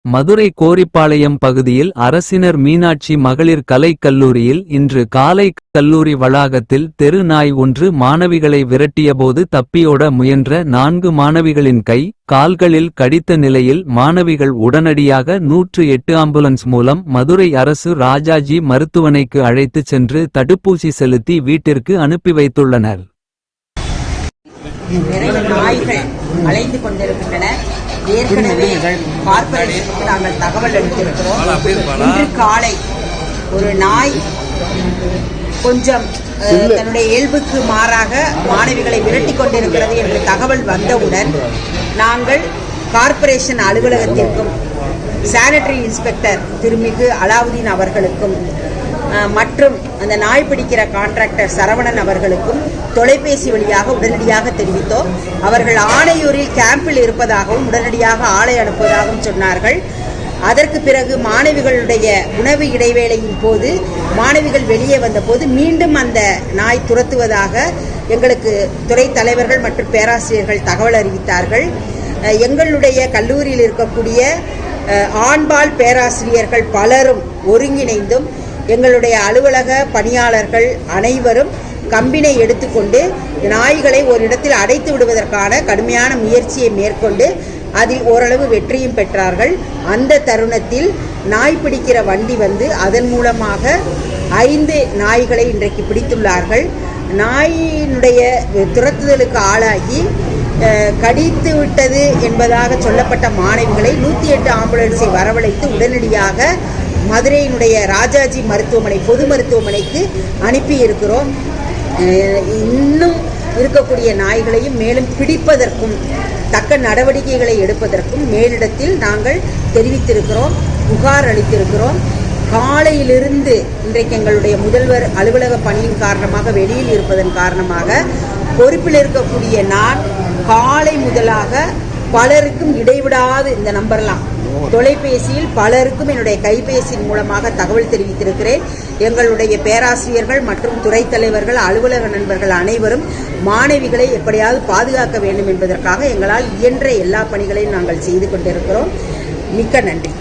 மதுரை கோரிப்பாளையம் பகுதியில் அரசினர் மீனாட்சி மகளிர் கலைக் கல்லூரியில் இன்று காலை கல்லூரி வளாகத்தில் தெரு நாய் ஒன்று மாணவிகளை விரட்டியபோது தப்பியோட முயன்ற 4 மாணவிகளின் கை, கால்களில் கடித்த நிலையில் மாணவிகள் உடனடியாக 108 ஆம்புலன்ஸ் மூலம் மதுரை அரசு ராஜாஜி மருத்துவமனைக்கு அழைத்துச் சென்று தடுப்பூசி செலுத்தி வீட்டிற்கு அனுப்பி வைத்துள்ளனர். அலைந்து கொண்டிருக்கின்றன. ஏற்கனவே கார்ப்பரேஷனுக்கு நாங்கள் தகவல் அளித்திருக்கிறோம். இன்று காலை ஒரு நாய் கொஞ்சம் தன்னுடைய இயல்புக்கு மாறாக மாணவிகளை விரட்டி கொண்டிருக்கிறது என்று தகவல் வந்தவுடன் நாங்கள் கார்ப்பரேஷன் அலுவலகத்திற்கும் சானிட்டரி இன்ஸ்பெக்டர் திருமிகு அலாவுதீன் அவர்களுக்கும் மற்றும் அந்த நாய் பிடிக்கிற கான்ட்ராக்டர் சரவணன் அவர்களுக்கும் தொலைபேசி வழியாக உடனடியாக தெரிவித்தோம். அவர்கள் ஆணையூரில் கேம்பில் இருப்பதாகவும் உடனடியாக ஆளை அனுப்புவதாகவும் சொன்னார்கள். அதற்கு பிறகு மாணவிகளுடைய உணவு இடைவேளையின் போது மாணவிகள் வெளியே வந்தபோது மீண்டும் அந்த நாய் துரத்துவதாக எங்களுக்கு துறை தலைவர்கள் மற்றும் பேராசிரியர்கள் தகவல் அறிவித்தார்கள். எங்களுடைய கல்லூரியில் இருக்கக்கூடிய ஆண்பால் பேராசிரியர்கள் பலரும் ஒருங்கிணைந்தும் எங்களுடைய அலுவலக பணியாளர்கள் அனைவரும் கம்பினை எடுத்துக்கொண்டு நாய்களை ஒரு இடத்தில் அடைத்து விடுவதற்கான கடுமையான முயற்சியை மேற்கொண்டு அதில் ஓரளவு வெற்றியும் பெற்றார்கள். அந்த தருணத்தில் நாய் பிடிக்கிற வண்டி வந்து அதன் மூலமாக 5 நாய்களை இன்றைக்கு பிடித்துள்ளார்கள். நாயினுடைய துரத்துதலுக்கு ஆளாகி கடித்து விட்டது என்பதாக சொல்லப்பட்ட மாணவிகளை 108 ஆம்புலன்ஸை வரவழைத்து உடனடியாக மதுரையினுடைய ராஜாஜி மருத்துவமனை பொது மருத்துவமனைக்கு அனுப்பி இருக்கிறோம். இன்னும் இருக்கக்கூடிய நாய்களையும் மேலும் பிடிப்பதற்கும் தக்க நடவடிக்கைகளை எடுப்பதற்கும் மேலிடத்தில் நாங்கள் தெரிவித்திருக்கிறோம், புகார் அளித்திருக்கிறோம். காலையிலிருந்து இன்றைக்கு எங்களுடைய முதல்வர் அலுவலக பணியின் காரணமாக வெளியில் இருப்பதன் காரணமாக பொறுப்பில் இருக்கக்கூடிய நான் காலை முதலாக பலருக்கும் இடைவிடாது இந்த நம்பர்லாம் தொலைபேசியில் பலருக்கும் என்னுடைய கைபேசியின் மூலமாக தகவல் தெரிவித்திருக்கிறேன். எங்களுடைய பேராசிரியர்கள் மற்றும் துறை தலைவர்கள் அலுவலக நண்பர்கள் அனைவரும் மாணவிகளை எப்படியாவது பாதுகாக்க வேண்டும் என்பதற்காக எங்களால் இயன்ற எல்லா பணிகளையும் நாங்கள் செய்து கொண்டிருக்கிறோம். மிக்க நன்றி.